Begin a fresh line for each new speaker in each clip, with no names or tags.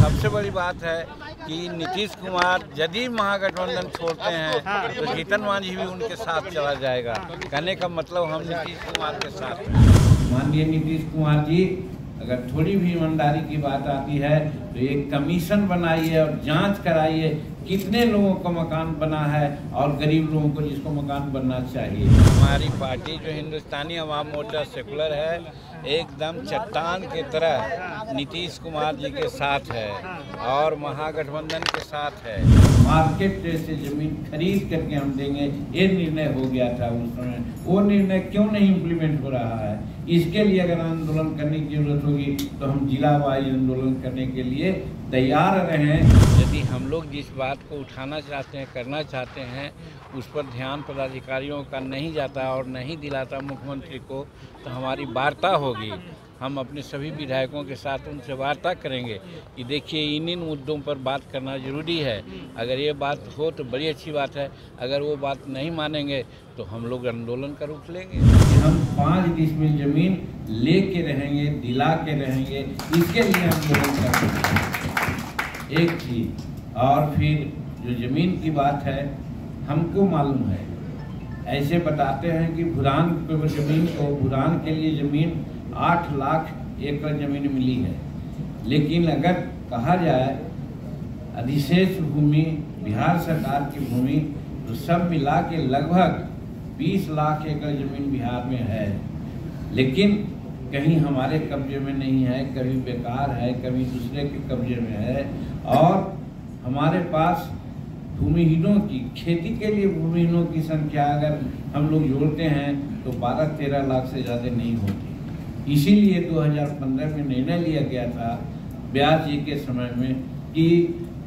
सबसे बड़ी बात है कि नीतीश कुमार यदि महागठबंधन छोड़ते हैं तो जीतन मांझी भी उनके साथ चला जाएगा। कहने का मतलब हम नीतीश कुमार के साथ हैं। माननीय नीतीश कुमार जी, अगर थोड़ी भी ईमानदारी की बात आती है तो एक कमीशन बनाइए और जांच कराइए कितने लोगों को मकान बना है और गरीब लोगों को जिसको मकान बनना चाहिए। हमारी पार्टी जो हिंदुस्तानी अवाम मोर्चा सेकुलर है, एकदम चट्टान की तरह नीतीश कुमार जी के साथ है और महागठबंधन के साथ है। मार्केट से जमीन खरीद करके हम देंगे, ये निर्णय हो गया था उस समय। वो निर्णय क्यों नहीं इम्प्लीमेंट हो रहा है? इसके लिए अगर आंदोलन करने की जरूरत होगी तो हम जिला वाइज आंदोलन करने के लिए तैयार रहें। यदि हम लोग जिस बात को उठाना चाहते हैं, करना चाहते हैं, उस पर ध्यान पदाधिकारियों का नहीं जाता और नहीं दिलाता मुख्यमंत्री को, तो हमारी वार्ता होगी। हम अपने सभी विधायकों के साथ उनसे वार्ता करेंगे कि देखिए इन मुद्दों पर बात करना जरूरी है। अगर ये बात हो तो बड़ी अच्छी बात है, अगर वो बात नहीं मानेंगे तो हम लोग आंदोलन का रुख लेंगे। हम 5 डिसमिल जमीन लेके रहेंगे, दिला के रहेंगे, इसके लिए आंदोलन करेंगे। एक चीज और, फिर जो जमीन की बात है, हमको मालूम है, ऐसे बताते हैं कि भूटान जमीन को, भूटान के लिए जमीन 8 लाख एकड़ जमीन मिली है। लेकिन अगर कहा जाए अधिशेष भूमि बिहार सरकार की भूमि, तो सब मिला के लगभग 20 लाख एकड़ जमीन बिहार में है। लेकिन कहीं हमारे कब्जे में नहीं है, कभी बेकार है, कभी दूसरे के कब्जे में है। और हमारे पास भूमिहीनों की, खेती के लिए भूमिहीनों की संख्या अगर हम लोग जोड़ते हैं तो 12-13 लाख से ज़्यादा नहीं होती। इसीलिए 2015 में निर्णय लिया गया था व्यास जी के समय में कि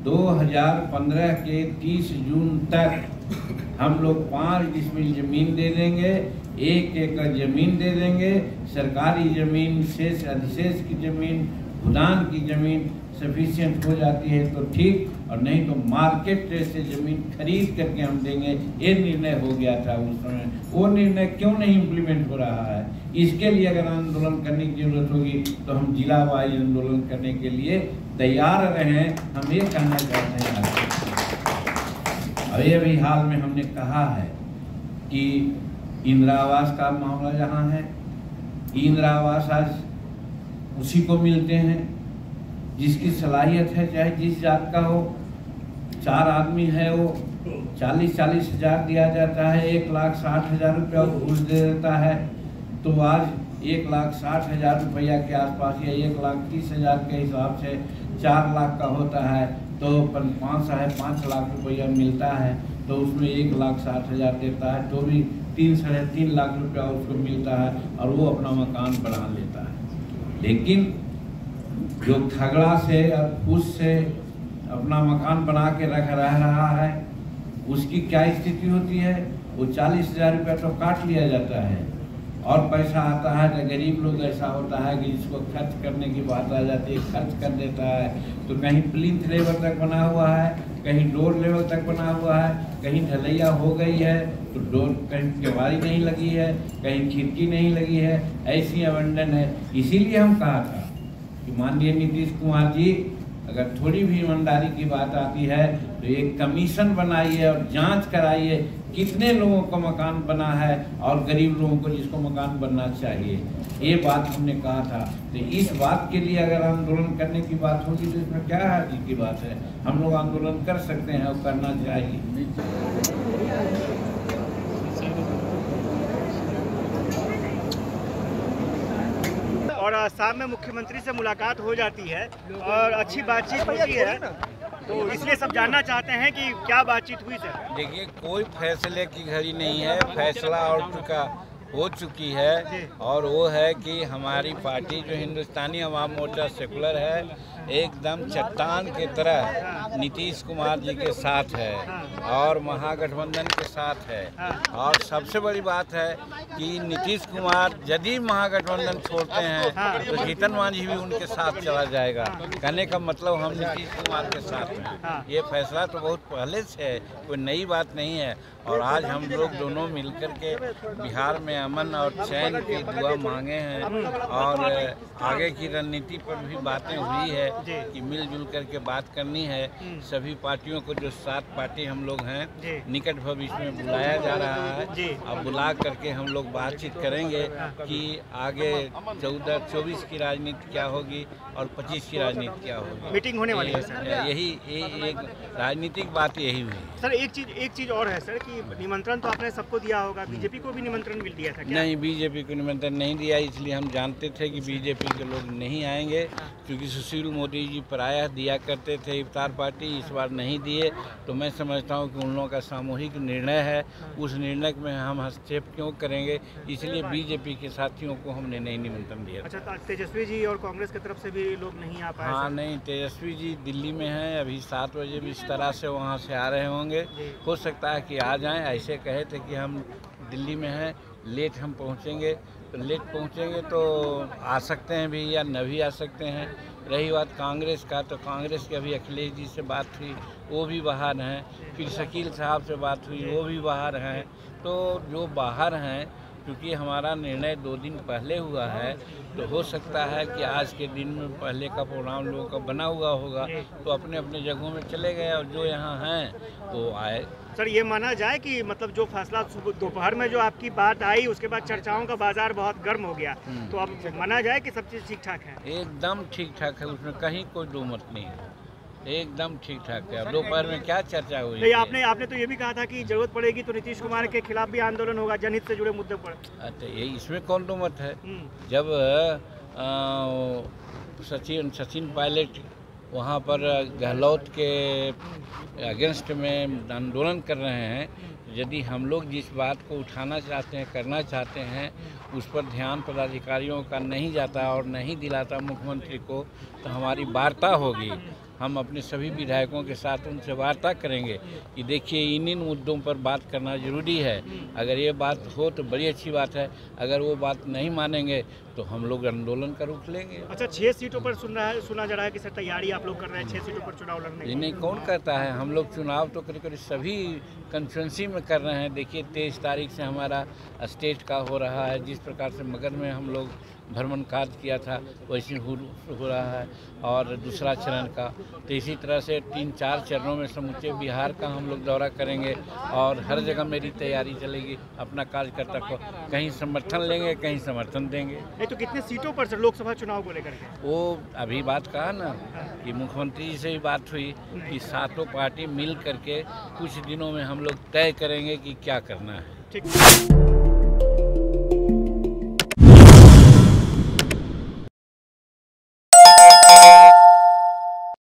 2015 के 30 जून तक हम लोग 5 डिसमिल जमीन दे देंगे, 1 एकड़ जमीन दे देंगे। सरकारी जमीन, शेष अधिशेष की जमीन, भूटान की जमीन सफिशिएंट हो जाती है तो ठीक, और नहीं तो मार्केट रेट से जमीन खरीद करके हम देंगे। ये निर्णय हो गया था उस समय। वो निर्णय क्यों नहीं इम्प्लीमेंट हो रहा है? इसके लिए अगर आंदोलन करने की जरूरत होगी तो हम जिला वाइज आंदोलन करने के लिए तैयार रहें। हम ये कहना चाहते हैं। अभी अभी हाल में हमने कहा है कि इंदिरा आवास का मामला जहाँ है, इंदिरा आवास आज उसी को मिलते हैं जिसकी सलाहियत है, चाहे जिस जात का हो। 4 आदमी है, वो 40-40 हज़ार दिया जाता है, 1,60,000 रुपया घूस दे देता है। तो आज 1,60,000 रुपया के आसपास या 1,30,000 के हिसाब से 4 लाख का होता है, तो 5 लाख रुपया मिलता है। तो उसमें 1,60,000 देता है तो भी 3-3.5 लाख रुपया उसको मिलता है और वो अपना मकान बना लेता है। लेकिन जो झगड़ा से और फूस से अपना मकान बना के रह रहा है, उसकी क्या स्थिति होती है? वो 40,000 रुपया तो काट लिया जाता है और पैसा आता है तो गरीब लोग ऐसा होता है कि जिसको खर्च करने की बात आ जाती है, खर्च कर देता है। तो कहीं प्लिंथ लेवल तक बना हुआ है, कहीं डोर लेवल तक बना हुआ है, कहीं ढलैया हो गई है तो डोर, कहीं केवाड़ी नहीं लगी है, कहीं खिड़की नहीं लगी है, ऐसी अबंडन है। इसीलिए हम कहा था कि माननीय नीतीश कुमार जी, अगर थोड़ी भी ईमानदारी की बात आती है तो एक कमीशन बनाइए और जांच कराइए कितने लोगों को मकान बना है और गरीब लोगों को जिसको मकान बनना चाहिए। ये बात हमने कहा था। तो इस बात के लिए अगर आंदोलन करने की बात होगी तो इसमें क्या हर्ज की बात है? हम लोग आंदोलन कर सकते हैं और करना चाहिए।
और शाम में मुख्यमंत्री से मुलाकात हो जाती है और अच्छी बातचीत होती है, तो इसलिए सब जानना चाहते हैं कि क्या बातचीत हुई सर।
देखिए, कोई फैसले की घड़ी नहीं है, फैसला हो चुकी है और वो है कि हमारी पार्टी जो हिंदुस्तानी अवाम मोर्चा सेकुलर है, एकदम चट्टान की तरह नीतीश कुमार जी के साथ है और महागठबंधन के साथ है। और सबसे बड़ी बात है कि नीतीश कुमार यदि महागठबंधन छोड़ते हैं तो जीतन मांझी भी उनके साथ चला जाएगा। कहने का मतलब हम नीतीश कुमार के साथ हैं। ये फैसला तो बहुत पहले से है, कोई नई बात नहीं है। और आज हम लोग दोनों मिलकर के बिहार में अमन और चैन की दुआ मांगे हैं और आगे की रणनीति पर भी बातें हुई है कि मिलजुल करके बात करनी है। सभी पार्टियों को, जो 7 पार्टी हम लोग हैं, निकट भविष्य में बुलाया जा रहा है। अब बुला करके हम लोग बातचीत करेंगे कि आगे 14-24 की राजनीति क्या होगी और 25 की राजनीति क्या होगी।
मीटिंग होने वाली है सर।
यही एक राजनीतिक बात यही हुई
सर। एक चीज और है सर कि निमंत्रण तो आपने सबको दिया होगा, बीजेपी को भी निमंत्रण मिल दिया था क्या? नहीं,
बीजेपी को निमंत्रण नहीं दिया, इसलिए हम जानते थे कि बीजेपी के लोग नहीं आएंगे, क्योंकि सुशील मोदी जी प्रायः दिया करते थे इफ्तार पार्टी, इस बार नहीं दिए। तो मैं समझता हूं कि उन लोगों का सामूहिक निर्णय है, उस निर्णय में हम हस्तक्षेप क्यों करेंगे, इसलिए बीजेपी के साथियों को हमने नहीं निमंत्रण दिया।
अच्छा, तो तेजस्वी जी और कांग्रेस की तरफ से भी लोग नहीं आ पाए?
हाँ, नहीं, तेजस्वी जी दिल्ली में हैं, अभी 7 बजे भी इस तरह से वहाँ से आ रहे होंगे। हो सकता है कि आ जाएं। ऐसे कहे थे कि हम दिल्ली में हैं, लेट हम पहुँचेंगे, तो लेट पहुँचेंगे तो आ सकते हैं भी या न भी आ सकते हैं। रही बात कांग्रेस का, तो कांग्रेस के अभी अखिलेश जी से बात हुई, वो भी बाहर हैं। फिर शकील साहब से बात हुई, वो भी बाहर हैं। तो जो बाहर हैं, क्योंकि हमारा निर्णय 2 दिन पहले हुआ है, तो हो सकता है कि आज के दिन में पहले का प्रोग्राम लोगों का बना हुआ होगा, तो अपने अपने जगहों में चले गए और जो यहाँ हैं वो आए।
सर, ये माना जाए कि मतलब जो फैसला दोपहर में जो आपकी बात आई, उसके बाद चर्चाओं का बाजार बहुत गर्म हो गया, तो अब माना जाए कि सब चीज़ ठीक ठाक है?
एकदम ठीक ठाक है, उसमें कहीं कोई दो मत नहीं है, एकदम ठीक ठाक है। अब दोपहर में क्या चर्चा हुई?
नहीं, आपने तो ये भी कहा था कि जरूरत पड़ेगी तो नीतीश कुमार के खिलाफ भी आंदोलन होगा, जनहित से जुड़े मुद्दे पर।
अच्छा, ये इसमें कौन दो मत है? जब सचिन पायलट वहाँ पर गहलोत के अगेंस्ट में आंदोलन कर रहे हैं, यदि हम लोग जिस बात को उठाना चाहते हैं, करना चाहते हैं, उस पर ध्यान पदाधिकारियों का नहीं जाता और नहीं दिलाता मुख्यमंत्री को, तो हमारी वार्ता होगी। हम अपने सभी विधायकों के साथ उनसे वार्ता करेंगे कि देखिए इन मुद्दों पर बात करना जरूरी है। अगर ये बात हो तो बड़ी अच्छी बात है, अगर वो बात नहीं मानेंगे तो हम लोग आंदोलन का रुख लेंगे।
अच्छा, 6 सीटों पर सुना जा रहा है कि सर तैयारी आप लोग कर रहे हैं 6 सीटों पर चुनाव लड़ने की?
नहीं, कौन करता है? हम लोग चुनाव तो करीब सभी कंस्टिट्यूंसी में कर रहे हैं। देखिए 23 तारीख से हमारा स्टेट का हो रहा है, जिस प्रकार से मगध में हम लोग भ्रमण कार्य किया था वैसे हो रहा है, और दूसरा चरण का, तो इसी तरह से 3-4 चरणों में समूचे बिहार का हम लोग दौरा करेंगे और हर जगह मेरी तैयारी चलेगी। अपना कार्यकर्ता को कहीं समर्थन लेंगे, कहीं समर्थन देंगे।
नहीं तो कितने सीटों पर सर लोकसभा चुनाव को लेकर के? वो
अभी बात कहा ना कि मुख्यमंत्री जी से भी बात हुई कि 7 पार्टी मिल करके कुछ दिनों में हम लोग तय करेंगे कि क्या करना है।
ठीक।